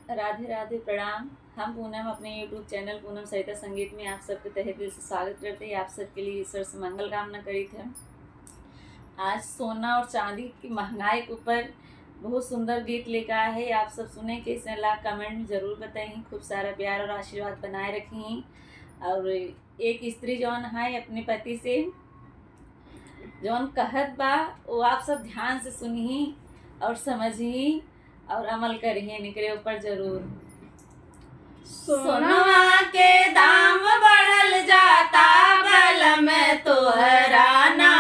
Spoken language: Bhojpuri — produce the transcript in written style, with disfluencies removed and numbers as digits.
राधे राधे प्रणाम। हम पूनम अपने यूट्यूब चैनल पूनम सरिता संगीत में आप सबके तहे दिल से स्वागत करते हैं। आप सबके लिए ईश्वर से मंगल कामना करी थे। आज सोना और चांदी की महंगाई के ऊपर बहुत सुंदर गीत लेकर आए है। आप सब सुने कि इसे ला कमेंट में ज़रूर बताएं। खूब सारा प्यार और आशीर्वाद बनाए रखें। और एक स्त्री जौन है अपने पति से जौन कहत बा वो आप सब ध्यान से सुनिए और समझिए और अमल करिए निकले ऊपर जरूर। सोनवा के दाम बढ़ल जाता बल में तोहरा ना